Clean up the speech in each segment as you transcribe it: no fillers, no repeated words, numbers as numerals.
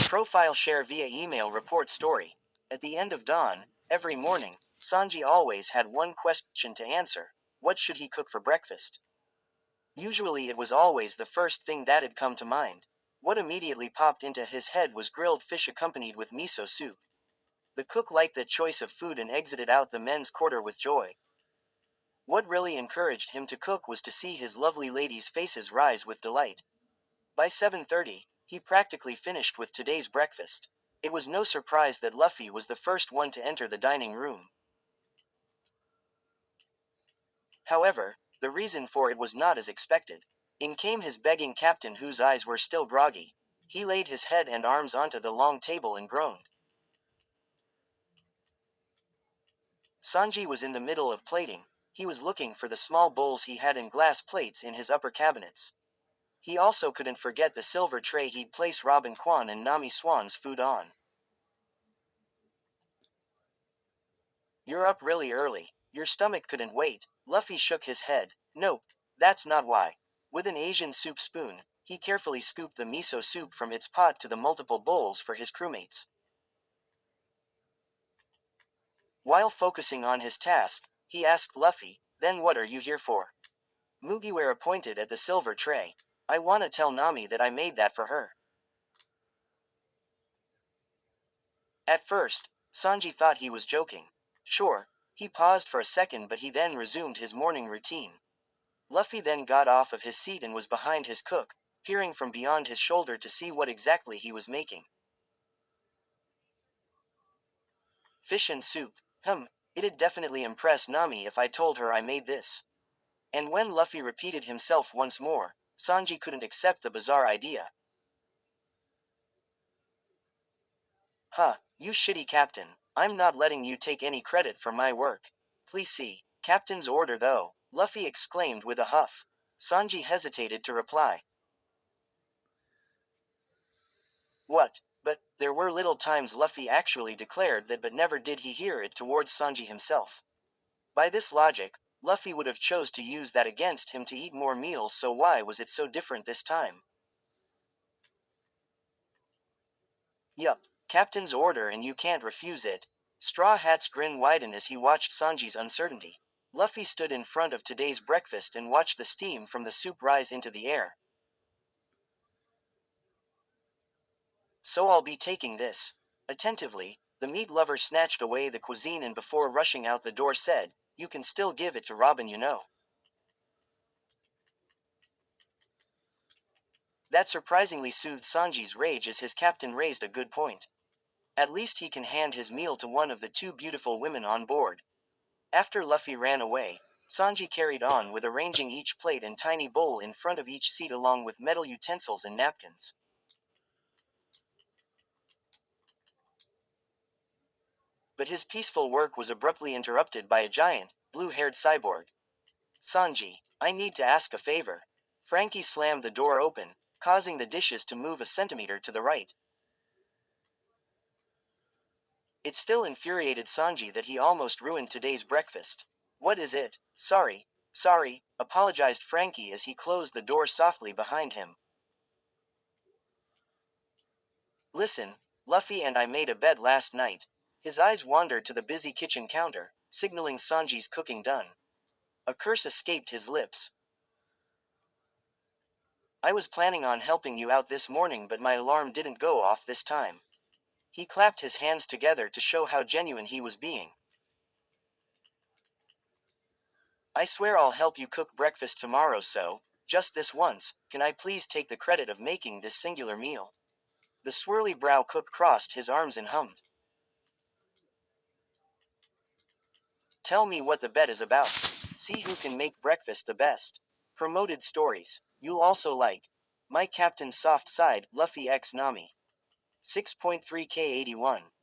Profile share via email report story. At the end of dawn, every morning, Sanji always had one question to answer. What should he cook for breakfast? Usually it was always the first thing that had come to mind. What immediately popped into his head was grilled fish accompanied with miso soup. The cook liked that choice of food and exited out the men's quarter with joy. What really encouraged him to cook was to see his lovely ladies' faces rise with delight. By 7:30, he practically finished with today's breakfast. It was no surprise that Luffy was the first one to enter the dining room. However, the reason for it was not as expected. In came his begging captain, whose eyes were still groggy. He laid his head and arms onto the long table and groaned. Sanji was in the middle of plating. He was looking for the small bowls he had and glass plates in his upper cabinets. He also couldn't forget the silver tray he'd placed Robin Kwan and Nami Swan's food on. You're up really early. Your stomach couldn't wait. Luffy shook his head. Nope, that's not why. With an Asian soup spoon, he carefully scooped the miso soup from its pot to the multiple bowls for his crewmates. While focusing on his task, he asked Luffy, "Then what are you here for?" Mugiwara pointed at the silver tray. "I wanna tell Nami that I made that for her." At first, Sanji thought he was joking. Sure, he paused for a second, but he then resumed his morning routine. Luffy then got off of his seat and was behind his cook, peering from beyond his shoulder to see what exactly he was making. Fish and soup. It'd definitely impress Nami if I told her I made this. And when Luffy repeated himself once more, Sanji couldn't accept the bizarre idea. You shitty captain. I'm not letting you take any credit for my work. Please see. Captain's order though, Luffy exclaimed with a huff. Sanji hesitated to reply. What? But there were little times Luffy actually declared that, but never did he hear it towards Sanji himself. By this logic, Luffy would have chose to use that against him to eat more meals, so why was it so different this time? Yup, captain's order and you can't refuse it. Straw Hat's grin widened as he watched Sanji's uncertainty. Luffy stood in front of today's breakfast and watched the steam from the soup rise into the air. So I'll be taking this. Attentively, the meat lover snatched away the cuisine and before rushing out the door said, "You can still give it to Robin, you know." That surprisingly soothed Sanji's rage as his captain raised a good point. At least he can hand his meal to one of the two beautiful women on board. After Luffy ran away, Sanji carried on with arranging each plate and tiny bowl in front of each seat along with metal utensils and napkins. But his peaceful work was abruptly interrupted by a giant, blue-haired cyborg. "Sanji, I need to ask a favor." Frankie slammed the door open, causing the dishes to move a centimeter to the right. It still infuriated Sanji that he almost ruined today's breakfast. "What is it?" Sorry, apologized Frankie as he closed the door softly behind him. "Listen, Luffy and I made a bet last night." His eyes wandered to the busy kitchen counter, signaling Sanji's cooking done. A curse escaped his lips. "I was planning on helping you out this morning, but my alarm didn't go off this time." He clapped his hands together to show how genuine he was being. "I swear I'll help you cook breakfast tomorrow, so, just this once, can I please take the credit of making this singular meal?" The swirly brow cook crossed his arms and hummed. "Tell me what the bet is about. See who can make breakfast the best." Promoted stories. You'll also like. My Captain Soft Side, Luffy x Nami. 6.3K81.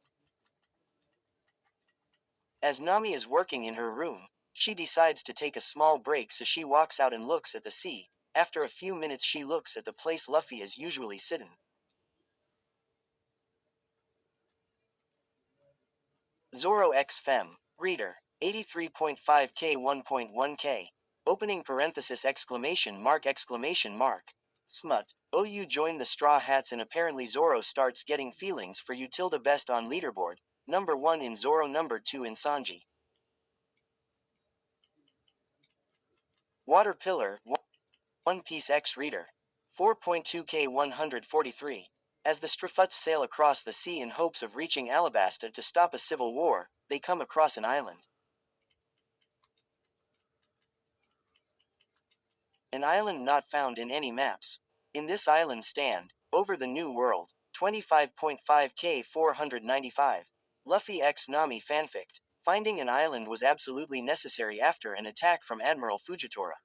As Nami is working in her room, she decides to take a small break, so she walks out and looks at the sea. After a few minutes she looks at the place Luffy is usually sitting. Zoro x Fem. Reader. 83.5K 1.1K. Opening parenthesis exclamation mark exclamation mark. Smut. Oh, you join the Straw Hats and apparently Zoro starts getting feelings for you. Tilda best on leaderboard. Number 1 in Zoro, number 2 in Sanji. Water Pillar, One Piece X Reader. 4.2K 143. As the Strafuts sail across the sea in hopes of reaching Alabasta to stop a civil war, they come across an island. An island not found in any maps. In this island stand, over the New World, 25.5K 495. Luffy x Nami fanfic. Finding an island was absolutely necessary after an attack from Admiral Fujitora.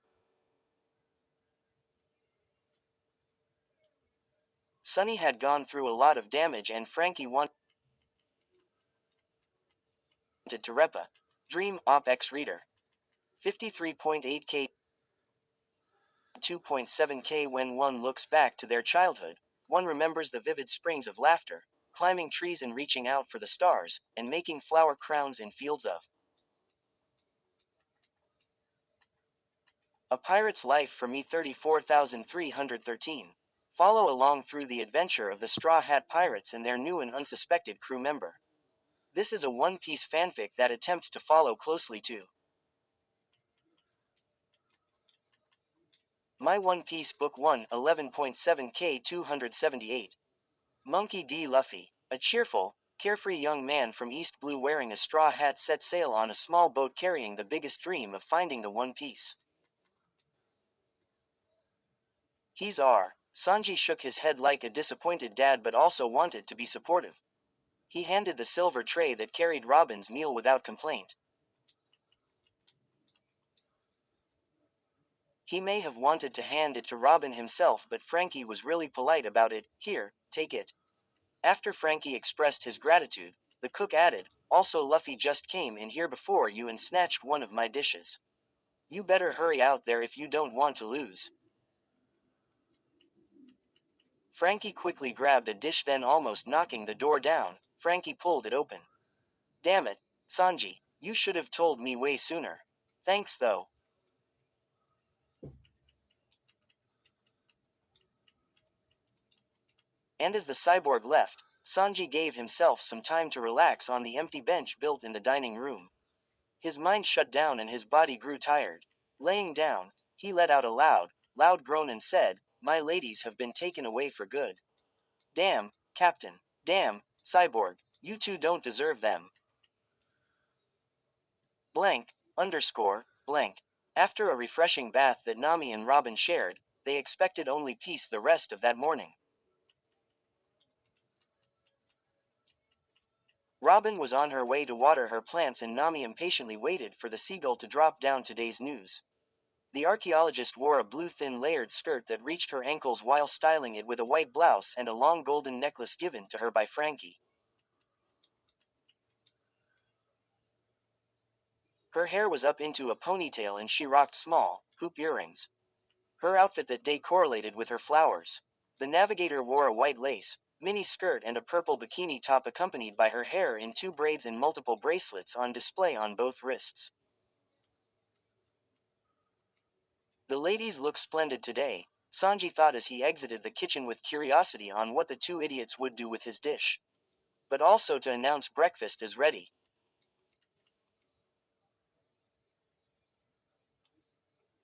Sunny had gone through a lot of damage and Frankie wanted to repa. Dream Op X Reader. 53.8K 2.7K. When one looks back to their childhood, one remembers the vivid springs of laughter, climbing trees and reaching out for the stars, and making flower crowns in fields of A Pirate's Life for Me. 34,313. Follow along through the adventure of the Straw Hat Pirates and their new and unsuspected crew member. This is a One Piece fanfic that attempts to follow closely to My One Piece Book 1 11.7K 278. Monkey D. Luffy, a cheerful, carefree young man from East Blue wearing a straw hat, set sail on a small boat carrying the biggest dream of finding the One Piece. He's R. Sanji shook his head like a disappointed dad but also wanted to be supportive. He handed the silver tray that carried Robin's meal without complaint. He may have wanted to hand it to Robin himself, but Frankie was really polite about it. Here, take it. After Frankie expressed his gratitude, the cook added, also Luffy just came in here before you and snatched one of my dishes. You better hurry out there if you don't want to lose. Frankie quickly grabbed a dish, then almost knocking the door down, Frankie pulled it open. Damn it, Sanji, you should have told me way sooner. Thanks though. And as the cyborg left, Sanji gave himself some time to relax on the empty bench built in the dining room. His mind shut down and his body grew tired. Laying down, he let out a loud groan and said, my ladies have been taken away for good. Damn, Captain. Damn, Cyborg. You two don't deserve them. Blank, underscore, blank. After a refreshing bath that Nami and Robin shared, they expected only peace the rest of that morning. Robin was on her way to water her plants and Nami impatiently waited for the seagull to drop down today's news. The archaeologist wore a blue thin layered skirt that reached her ankles while styling it with a white blouse and a long golden necklace given to her by Frankie. Her hair was up into a ponytail and she rocked small, hoop earrings. Her outfit that day correlated with her flowers. The navigator wore a white lace, mini skirt and a purple bikini top accompanied by her hair in two braids and multiple bracelets on display on both wrists. The ladies look splendid today, Sanji thought as he exited the kitchen with curiosity on what the two idiots would do with his dish. But also to announce breakfast is ready.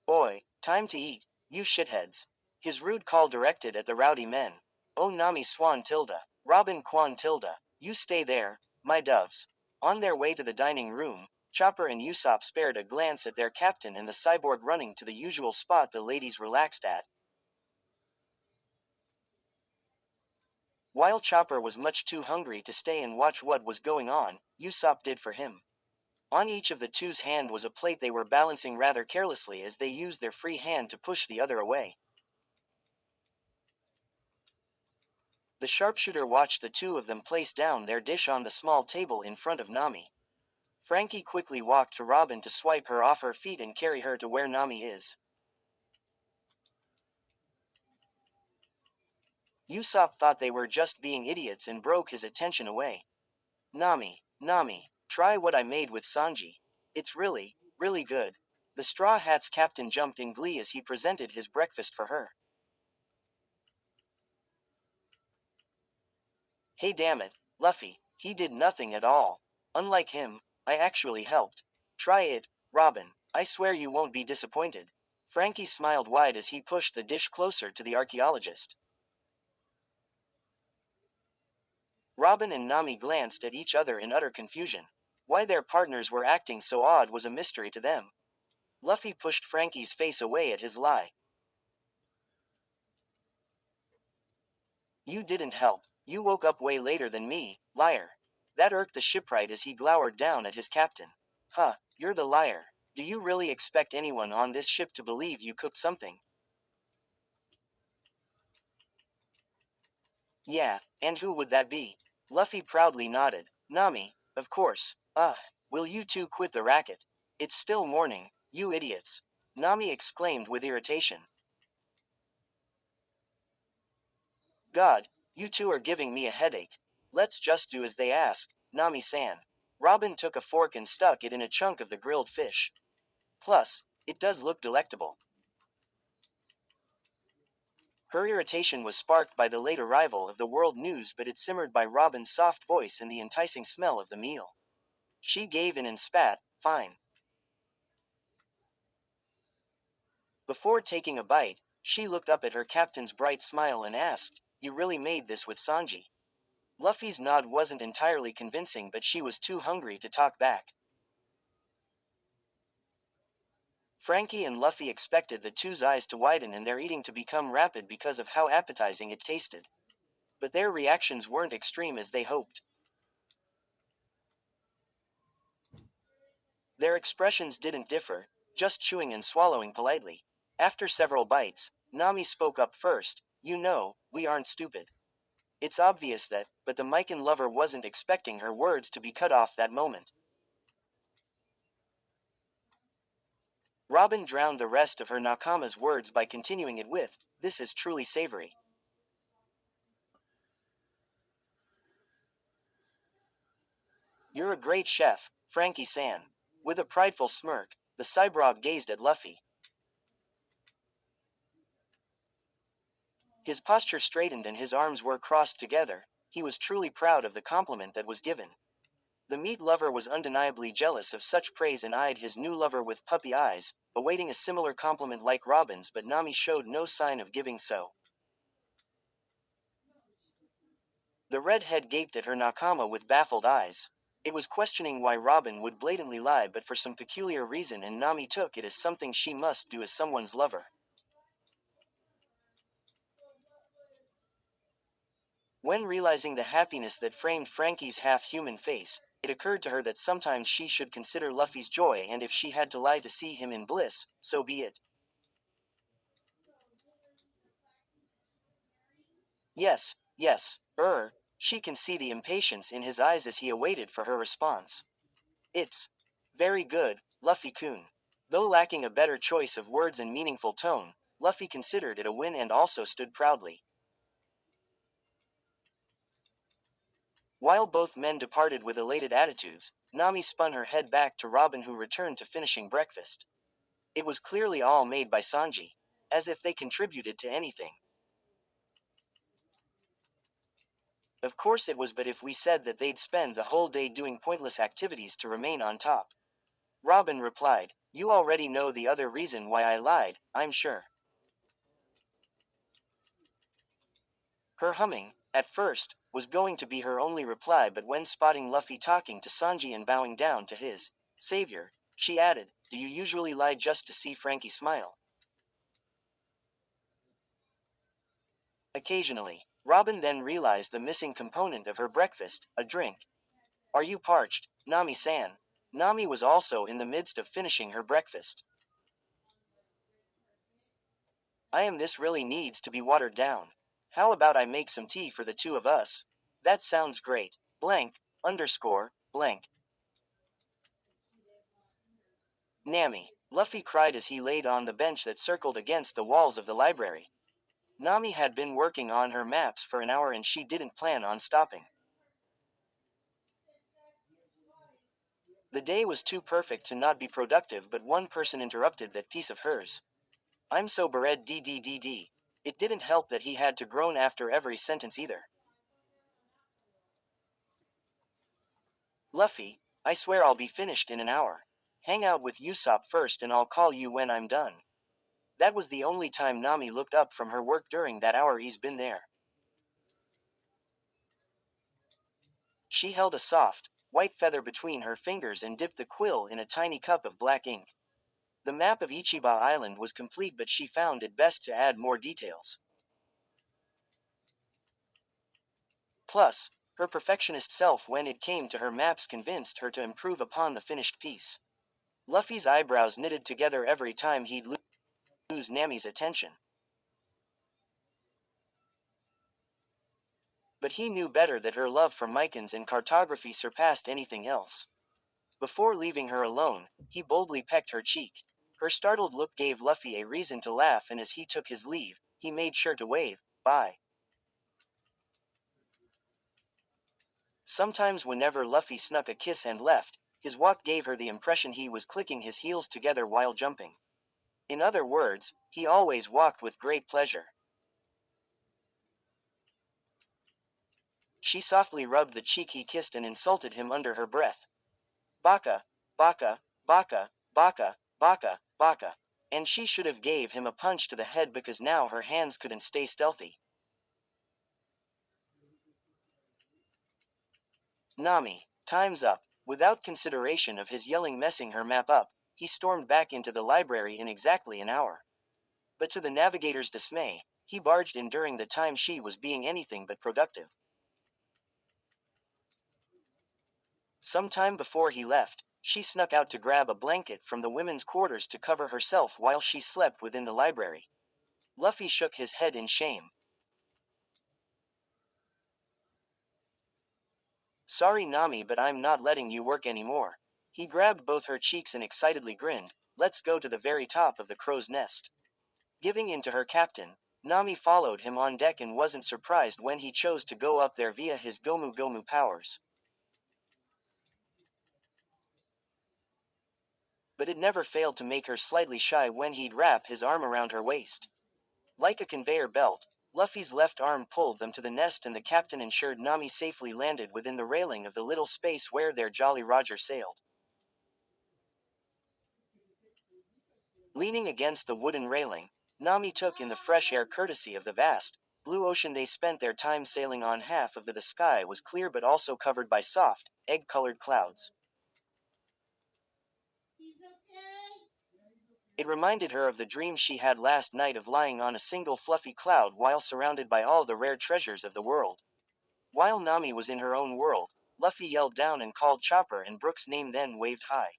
Oi, time to eat, you shitheads. His rude call directed at the rowdy men. Oh Nami Swan tilde, Robin Kwan tilde, you stay there, my doves. On their way to the dining room, Chopper and Usopp spared a glance at their captain and the cyborg running to the usual spot the ladies relaxed at. While Chopper was much too hungry to stay and watch what was going on, Usopp did for him. On each of the two's hand was a plate they were balancing rather carelessly as they used their free hand to push the other away. The sharpshooter watched the two of them place down their dish on the small table in front of Nami. Frankie quickly walked to Robin to swipe her off her feet and carry her to where Nami is. Usopp thought they were just being idiots and broke his attention away. Nami, try what I made with Sanji. It's really good. The Straw Hats captain jumped in glee as he presented his breakfast for her. Hey damn it, Luffy, he did nothing at all. Unlike him, I actually helped. Try it, Robin, I swear you won't be disappointed. Frankie smiled wide as he pushed the dish closer to the archaeologist. Robin and Nami glanced at each other in utter confusion. Why their partners were acting so odd was a mystery to them. Luffy pushed Frankie's face away at his lie. You didn't help. You woke up way later than me, liar. That irked the shipwright as he glowered down at his captain. Huh, you're the liar. Do you really expect anyone on this ship to believe you cooked something? Yeah, and who would that be? Luffy proudly nodded. Nami, of course. Will you two quit the racket? It's still morning, you idiots. Nami exclaimed with irritation. God, you two are giving me a headache. Let's just do as they ask, Nami-san. Robin took a fork and stuck it in a chunk of the grilled fish. Plus, it does look delectable. Her irritation was sparked by the late arrival of the world news, but it simmered by Robin's soft voice and the enticing smell of the meal. She gave in and spat, fine. Before taking a bite, she looked up at her captain's bright smile and asked, You really made this with Sanji? Luffy's nod wasn't entirely convincing, but she was too hungry to talk back. Frankie and Luffy expected the two's eyes to widen and their eating to become rapid because of how appetizing it tasted. But their reactions weren't extreme as they hoped. Their expressions didn't differ, just chewing and swallowing politely. After several bites, Nami spoke up first. You know, we aren't stupid. It's obvious that, but the Mikan lover wasn't expecting her words to be cut off that moment. Robin drowned the rest of her Nakama's words by continuing it with, This is truly savory. You're a great chef, Frankie-san. With a prideful smirk, the cyborg gazed at Luffy. His posture straightened and his arms were crossed together. He was truly proud of the compliment that was given. The meat lover was undeniably jealous of such praise and eyed his new lover with puppy eyes, awaiting a similar compliment like Robin's, but Nami showed no sign of giving so. The redhead gaped at her Nakama with baffled eyes. It was questioning why Robin would blatantly lie, but for some peculiar reason, and Nami took it as something she must do as someone's lover. When realizing the happiness that framed Frankie's half-human face, it occurred to her that sometimes she should consider Luffy's joy, and if she had to lie to see him in bliss, so be it. Yes, yes, she can see the impatience in his eyes as he awaited for her response. It's very good, Luffy-kun. Though lacking a better choice of words and meaningful tone, Luffy considered it a win and also stood proudly. While both men departed with elated attitudes, Nami spun her head back to Robin, who returned to finishing breakfast. It was clearly all made by Sanji, as if they contributed to anything. Of course it was, but if we said that they'd spend the whole day doing pointless activities to remain on top. Robin replied, You already know the other reason why I lied, I'm sure. Her humming, at first, was going to be her only reply, but when spotting Luffy talking to Sanji and bowing down to his savior, she added, Do you usually lie just to see Frankie smile? Occasionally. Robin then realized the missing component of her breakfast, a drink. Are you parched, Nami-san? Nami was also in the midst of finishing her breakfast. I am. This really needs to be watered down. How about I make some tea for the two of us? That sounds great. Blank, underscore, blank. Nami, Luffy cried as he laid on the bench that circled against the walls of the library. Nami had been working on her maps for an hour and she didn't plan on stopping. The day was too perfect to not be productive, but one person interrupted that piece of hers. I'm so bored ddd. It didn't help that he had to groan after every sentence either. Luffy, I swear I'll be finished in an hour. Hang out with Usopp first and I'll call you when I'm done. That was the only time Nami looked up from her work during that hour he's been there. She held a soft, white feather between her fingers and dipped the quill in a tiny cup of black ink. The map of Ichiba Island was complete, but she found it best to add more details. Plus, her perfectionist self when it came to her maps convinced her to improve upon the finished piece. Luffy's eyebrows knitted together every time he'd lose Nami's attention. But he knew better that her love for mycons and cartography surpassed anything else. Before leaving her alone, he boldly pecked her cheek. Her startled look gave Luffy a reason to laugh, and as he took his leave, he made sure to wave, bye. Sometimes whenever Luffy snuck a kiss and left, his walk gave her the impression he was clicking his heels together while jumping. In other words, he always walked with great pleasure. She softly rubbed the cheek he kissed and insulted him under her breath. Baka, baka, baka, baka, baka, baka. And she should have gave him a punch to the head because now her hands couldn't stay stealthy. Nami, time's up. Without consideration of his yelling messing her map up, he stormed back into the library in exactly an hour. But to the navigator's dismay, he barged in during the time she was being anything but productive. Some time before he left, she snuck out to grab a blanket from the women's quarters to cover herself while she slept within the library. Luffy shook his head in shame. Sorry Nami, but I'm not letting you work anymore. He grabbed both her cheeks and excitedly grinned. Let's go to the very top of the crow's nest. Giving in to her captain, Nami followed him on deck and wasn't surprised when he chose to go up there via his Gomu Gomu powers. But it never failed to make her slightly shy when he'd wrap his arm around her waist. Like a conveyor belt, Luffy's left arm pulled them to the nest, and the captain ensured Nami safely landed within the railing of the little space where their Jolly Roger sailed. Leaning against the wooden railing, Nami took in the fresh air courtesy of the vast, blue ocean they spent their time sailing on. Half of the sky was clear but also covered by soft, egg-colored clouds. It reminded her of the dream she had last night of lying on a single fluffy cloud while surrounded by all the rare treasures of the world. While Nami was in her own world, Luffy yelled down and called Chopper and Brook's name, then waved high.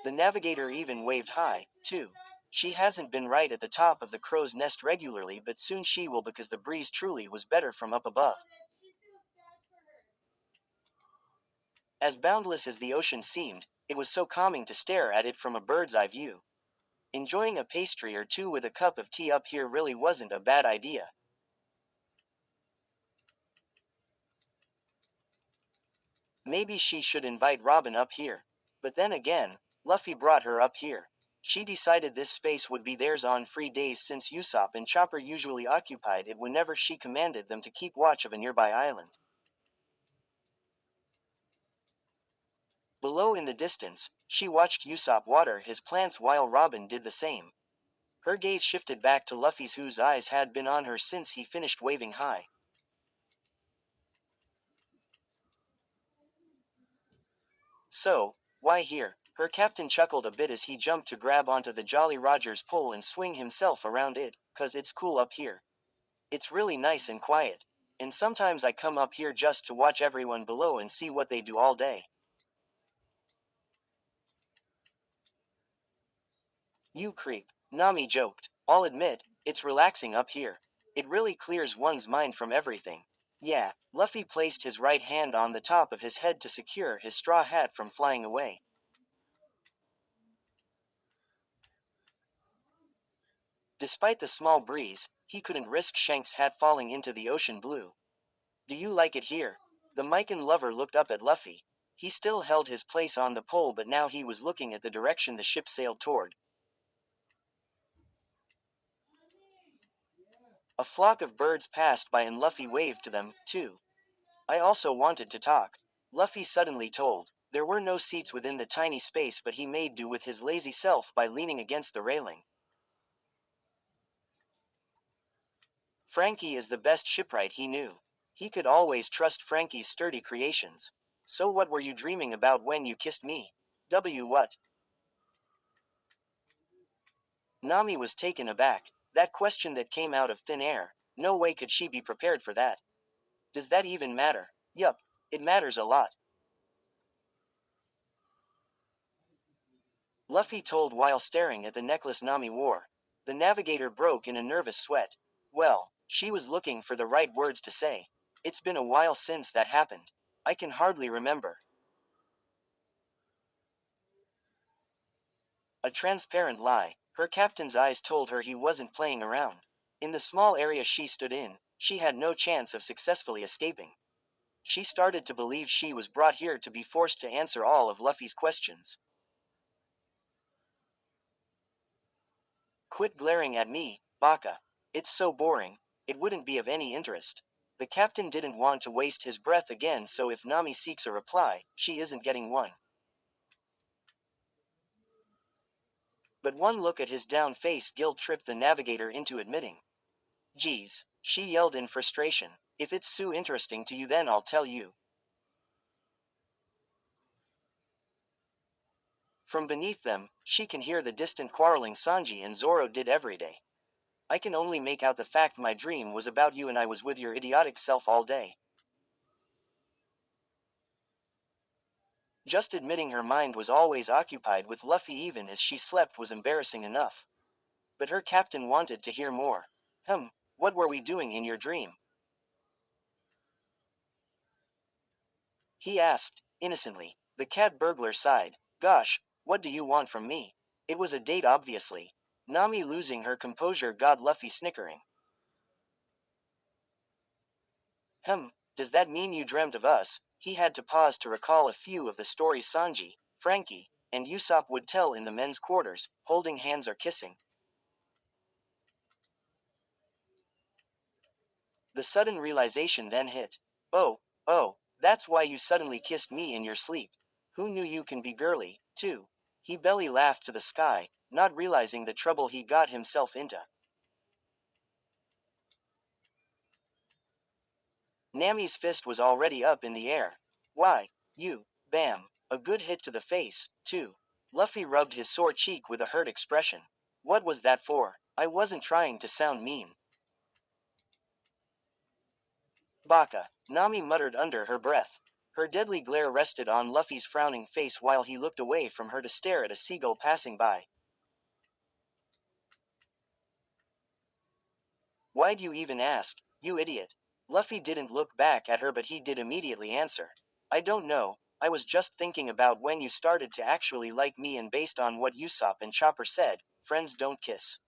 The navigator even waved high, too. She hasn't been right at the top of the crow's nest regularly, but soon she will, because the breeze truly was better from up above. As boundless as the ocean seemed, it was so calming to stare at it from a bird's eye view. Enjoying a pastry or two with a cup of tea up here really wasn't a bad idea. Maybe she should invite Robin up here. But then again, Luffy brought her up here. She decided this space would be theirs on free days, since Usopp and Chopper usually occupied it whenever she commanded them to keep watch of a nearby island. Below in the distance, she watched Usopp water his plants while Robin did the same. Her gaze shifted back to Luffy's, whose eyes had been on her since he finished waving high. So, why here? Her captain chuckled a bit as he jumped to grab onto the Jolly Roger's pole and swing himself around it. "'Cause it's cool up here. It's really nice and quiet. And sometimes I come up here just to watch everyone below and see what they do all day." "You creep," Nami joked. "I'll admit, it's relaxing up here. It really clears one's mind from everything." "Yeah." Luffy placed his right hand on the top of his head to secure his straw hat from flying away. Despite the small breeze, he couldn't risk Shanks' hat falling into the ocean blue. "Do you like it here?" The Mycan lover looked up at Luffy. He still held his place on the pole, but now he was looking at the direction the ship sailed toward. A flock of birds passed by and Luffy waved to them, too. I also wanted to talk. Luffy suddenly told. There were no seats within the tiny space, but he made do with his lazy self by leaning against the railing. Frankie is the best shipwright he knew. He could always trust Frankie's sturdy creations. So what were you dreaming about when you kissed me? What? Nami was taken aback. That question that came out of thin air. No way could she be prepared for that. Does that even matter? Yup, it matters a lot. Luffy told while staring at the necklace Nami wore. The navigator broke in a nervous sweat. Well, she was looking for the right words to say. It's been a while since that happened. I can hardly remember. A transparent lie. Her captain's eyes told her he wasn't playing around. In the small area she stood in, she had no chance of successfully escaping. She started to believe she was brought here to be forced to answer all of Luffy's questions. Quit glaring at me, Baka. It's so boring. It wouldn't be of any interest. The captain didn't want to waste his breath again, so if Nami seeks a reply, she isn't getting one. But one look at his down face guilt-tripped the navigator into admitting. Geez, she yelled in frustration. If it's so interesting to you, then I'll tell you. From beneath them, she can hear the distant quarreling Sanji and Zoro did every day. I can only make out the fact my dream was about you and I was with your idiotic self all day. Just admitting her mind was always occupied with Luffy even as she slept was embarrassing enough. But her captain wanted to hear more. What were we doing in your dream? He asked, innocently. The cat burglar sighed. Gosh, what do you want from me? It was a date obviously. Nami losing her composure got Luffy snickering. Does that mean you dreamt of us? He had to pause to recall a few of the stories Sanji, Frankie, and Usopp would tell in the men's quarters, holding hands or kissing. The sudden realization then hit. Oh, that's why you suddenly kissed me in your sleep. Who knew you can be girly, too? He belly laughed to the sky, not realizing the trouble he got himself into. Nami's fist was already up in the air. Why, you, bam, a good hit to the face, too. Luffy rubbed his sore cheek with a hurt expression. What was that for? I wasn't trying to sound mean. Baka, Nami muttered under her breath. Her deadly glare rested on Luffy's frowning face while he looked away from her to stare at a seagull passing by. Why'd you even ask, you idiot? Luffy didn't look back at her, but he did immediately answer. I don't know, I was just thinking about when you started to actually like me, and based on what Usopp and Chopper said, friends don't kiss.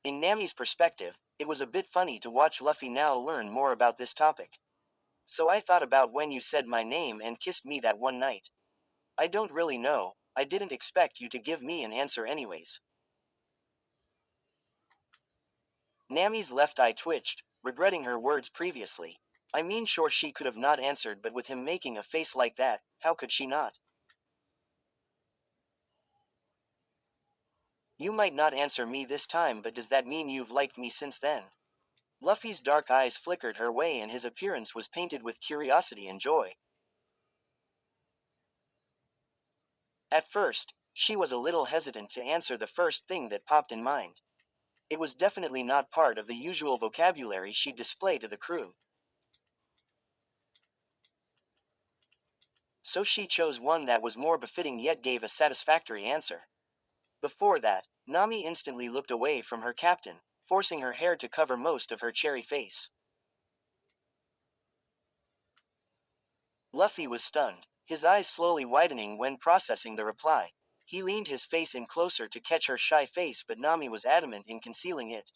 In Nami's perspective, it was a bit funny to watch Luffy now learn more about this topic. So I thought about when you said my name and kissed me that one night. I don't really know, I didn't expect you to give me an answer anyways. Nami's left eye twitched, regretting her words previously. I mean, sure, she could have not answered, but with him making a face like that, how could she not? You might not answer me this time, but does that mean you've liked me since then? Luffy's dark eyes flickered her way and his appearance was painted with curiosity and joy. At first, she was a little hesitant to answer the first thing that popped in mind. It was definitely not part of the usual vocabulary she'd display to the crew. So she chose one that was more befitting yet gave a satisfactory answer. Before that, Nami instantly looked away from her captain, forcing her hair to cover most of her cherry face. Luffy was stunned, his eyes slowly widening when processing the reply. He leaned his face in closer to catch her shy face, but Nami was adamant in concealing it.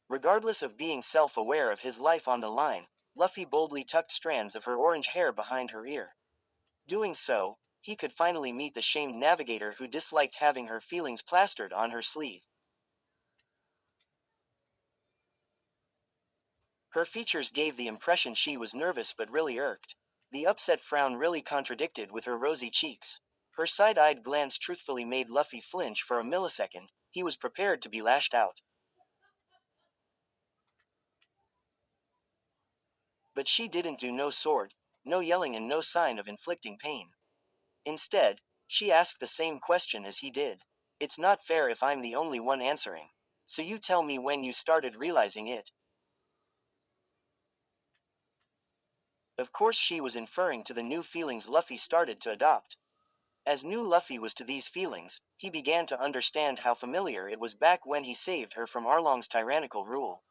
Regardless of being self-aware of his life on the line, Luffy boldly tucked strands of her orange hair behind her ear. Doing so, he could finally meet the shamed navigator who disliked having her feelings plastered on her sleeve. Her features gave the impression she was nervous but really irked. The upset frown really contradicted with her rosy cheeks. Her side-eyed glance truthfully made Luffy flinch for a millisecond. He was prepared to be lashed out. But she didn't do no sword, no yelling and no sign of inflicting pain. Instead, she asked the same question as he did. It's not fair if I'm the only one answering. So you tell me when you started realizing it. Of course she was inferring to the new feelings Luffy started to adopt. As new Luffy was to these feelings, he began to understand how familiar it was back when he saved her from Arlong's tyrannical rule.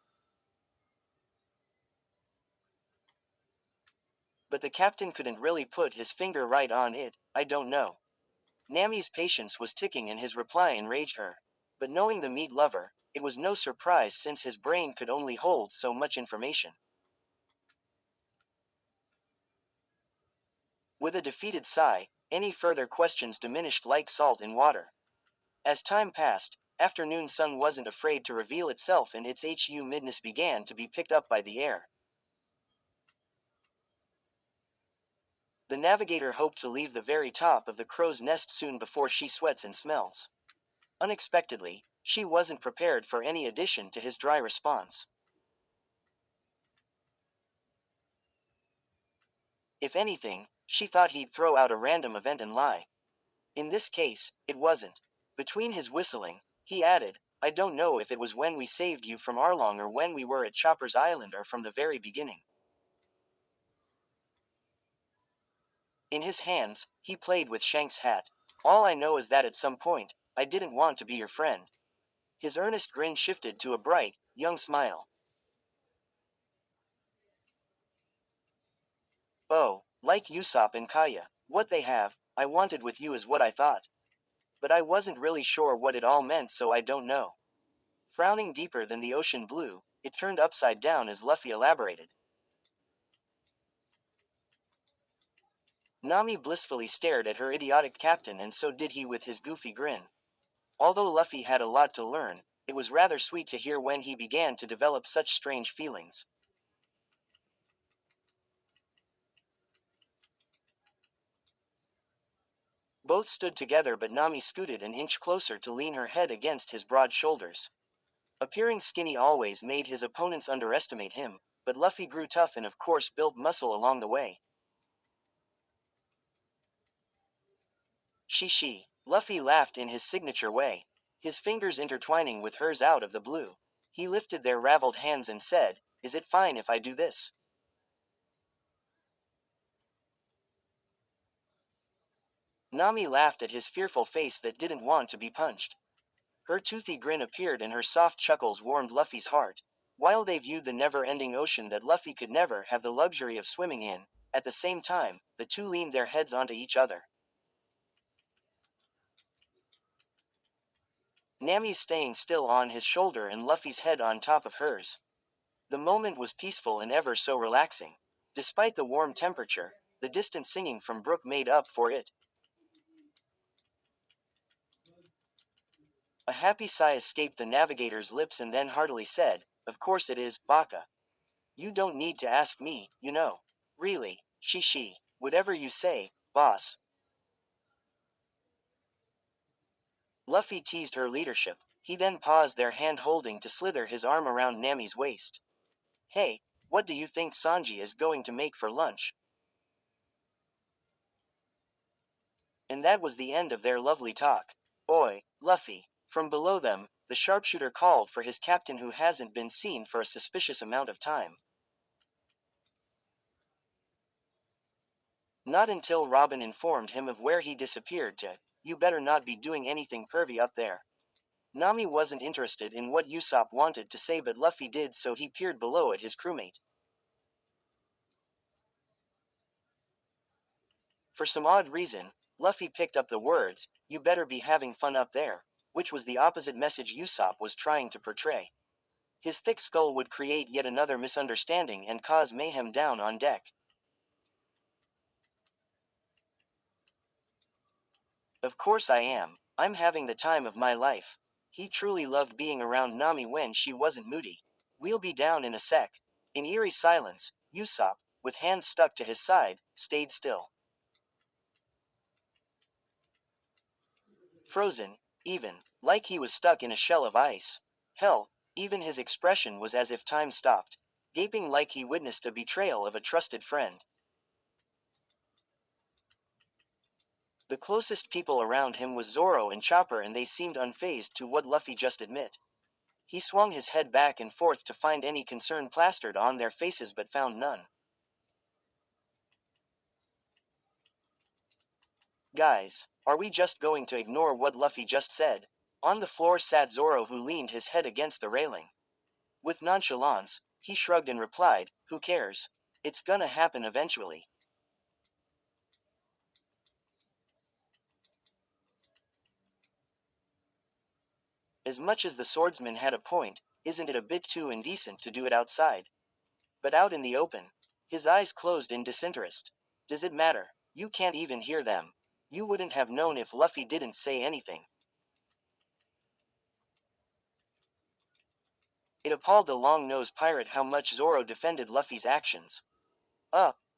But the captain couldn't really put his finger right on it. I don't know. Nami's patience was ticking and his reply enraged her. But knowing the meat lover, it was no surprise since his brain could only hold so much information. With a defeated sigh, any further questions diminished like salt in water. As time passed, afternoon sun wasn't afraid to reveal itself and its humidness began to be picked up by the air. The navigator hoped to leave the very top of the crow's nest soon before she sweats and smells. Unexpectedly, she wasn't prepared for any addition to his dry response. If anything, she thought he'd throw out a random event and lie. In this case, it wasn't. Between his whistling, he added, I don't know if it was when we saved you from Arlong or when we were at Chopper's Island or from the very beginning. In his hands, he played with Shank's hat. All I know is that at some point, I didn't want to be your friend. His earnest grin shifted to a bright, young smile. Oh, like Usopp and Kaya, what they have, I wanted with you is what I thought. But I wasn't really sure what it all meant, so I don't know. Frowning deeper than the ocean blue, it turned upside down as Luffy elaborated. Nami blissfully stared at her idiotic captain and so did he with his goofy grin. Although Luffy had a lot to learn, it was rather sweet to hear when he began to develop such strange feelings. Both stood together but Nami scooted an inch closer to lean her head against his broad shoulders. Appearing skinny always made his opponents underestimate him, but Luffy grew tough and of course built muscle along the way. She. Luffy laughed in his signature way, his fingers intertwining with hers out of the blue. He lifted their raveled hands and said, Is it fine if I do this? Nami laughed at his fearful face that didn't want to be punched. Her toothy grin appeared and her soft chuckles warmed Luffy's heart. While they viewed the never-ending ocean that Luffy could never have the luxury of swimming in, at the same time, the two leaned their heads onto each other. Nami's staying still on his shoulder and Luffy's head on top of hers. The moment was peaceful and ever so relaxing. Despite the warm temperature, the distant singing from Brook made up for it. A happy sigh escaped the navigator's lips and then heartily said, Of course it is, Baka. You don't need to ask me, you know. Really, she. Whatever you say, boss. Luffy teased her leadership. He then paused their hand-holding to slither his arm around Nami's waist. Hey, what do you think Sanji is going to make for lunch? And that was the end of their lovely talk. Oi, Luffy. From below them, the sharpshooter called for his captain who hasn't been seen for a suspicious amount of time. Not until Robin informed him of where he disappeared to, you better not be doing anything pervy up there. Nami wasn't interested in what Usopp wanted to say but Luffy did so he peered below at his crewmate. For some odd reason, Luffy picked up the words, you better be having fun up there, which was the opposite message Usopp was trying to portray. His thick skull would create yet another misunderstanding and cause mayhem down on deck. Of course I am. I'm having the time of my life. He truly loved being around Nami when she wasn't moody. We'll be down in a sec. In eerie silence, Usopp, with hands stuck to his side, stayed still. Frozen, even, like he was stuck in a shell of ice. Hell, even his expression was as if time stopped, gaping like he witnessed a betrayal of a trusted friend. The closest people around him was Zoro and Chopper, and they seemed unfazed to what Luffy just admit. He swung his head back and forth to find any concern plastered on their faces but found none. Guys, are we just going to ignore what Luffy just said? On the floor sat Zoro, who leaned his head against the railing. With nonchalance, he shrugged and replied, "Who cares? It's gonna happen eventually." As much as the swordsman had a point, isn't it a bit too indecent to do it outside? But out in the open? His eyes closed in disinterest. Does it matter? You can't even hear them. You wouldn't have known if Luffy didn't say anything. It appalled the long-nosed pirate how much Zoro defended Luffy's actions.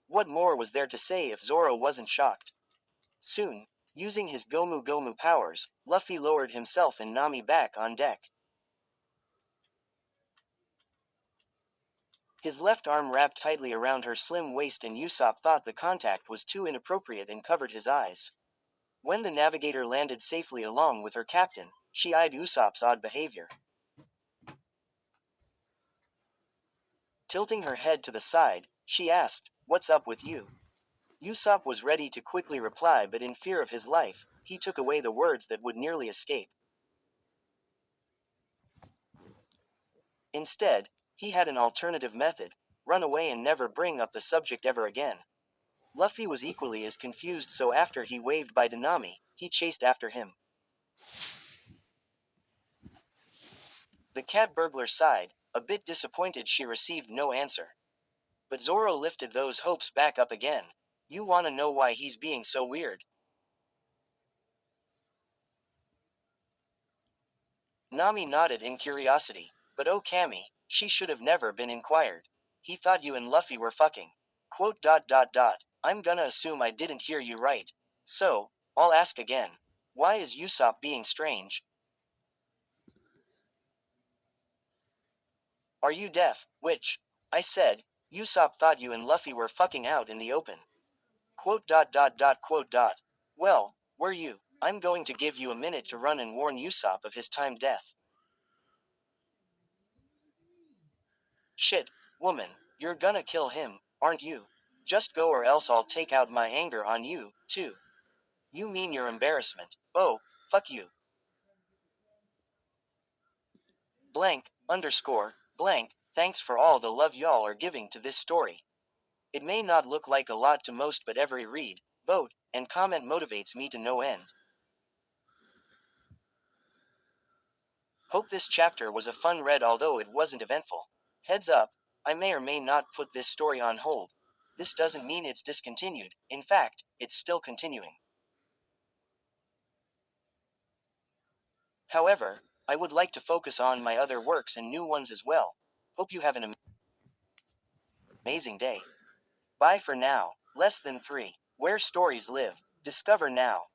What more was there to say if Zoro wasn't shocked? Soon, using his Gomu Gomu powers, Luffy lowered himself and Nami back on deck. His left arm wrapped tightly around her slim waist, and Usopp thought the contact was too inappropriate and covered his eyes. When the navigator landed safely along with her captain, she eyed Usopp's odd behavior. Tilting her head to the side, she asked, "What's up with you?" Usopp was ready to quickly reply, but in fear of his life, he took away the words that would nearly escape. Instead, he had an alternative method: run away and never bring up the subject ever again. Luffy was equally as confused, so after he waved bye to Nami, he chased after him. The cat burglar sighed, a bit disappointed she received no answer. But Zoro lifted those hopes back up again. "You wanna know why he's being so weird?" Nami nodded in curiosity. "But oh Kami, she should have never been inquired. He thought you and Luffy were fucking. Quote dot dot dot. I'm gonna assume I didn't hear you right. So, I'll ask again. Why is Usopp being strange? Are you deaf? Which? I said, Usopp thought you and Luffy were fucking out in the open. Quote dot dot dot quote dot. Well, were you? I'm going to give you a minute to run and warn Usopp of his timed death." "Shit, woman, you're gonna kill him, aren't you? Just go or else I'll take out my anger on you, too." "You mean your embarrassment? Oh, fuck you." Blank, underscore, blank, thanks for all the love y'all are giving to this story. It may not look like a lot to most, but every read, vote, and comment motivates me to no end. Hope this chapter was a fun read, although it wasn't eventful. Heads up, I may or may not put this story on hold. This doesn't mean it's discontinued, in fact, it's still continuing. However, I would like to focus on my other works and new ones as well. Hope you have an amazing day. Bye for now. Less than 3. Where stories live. Discover now.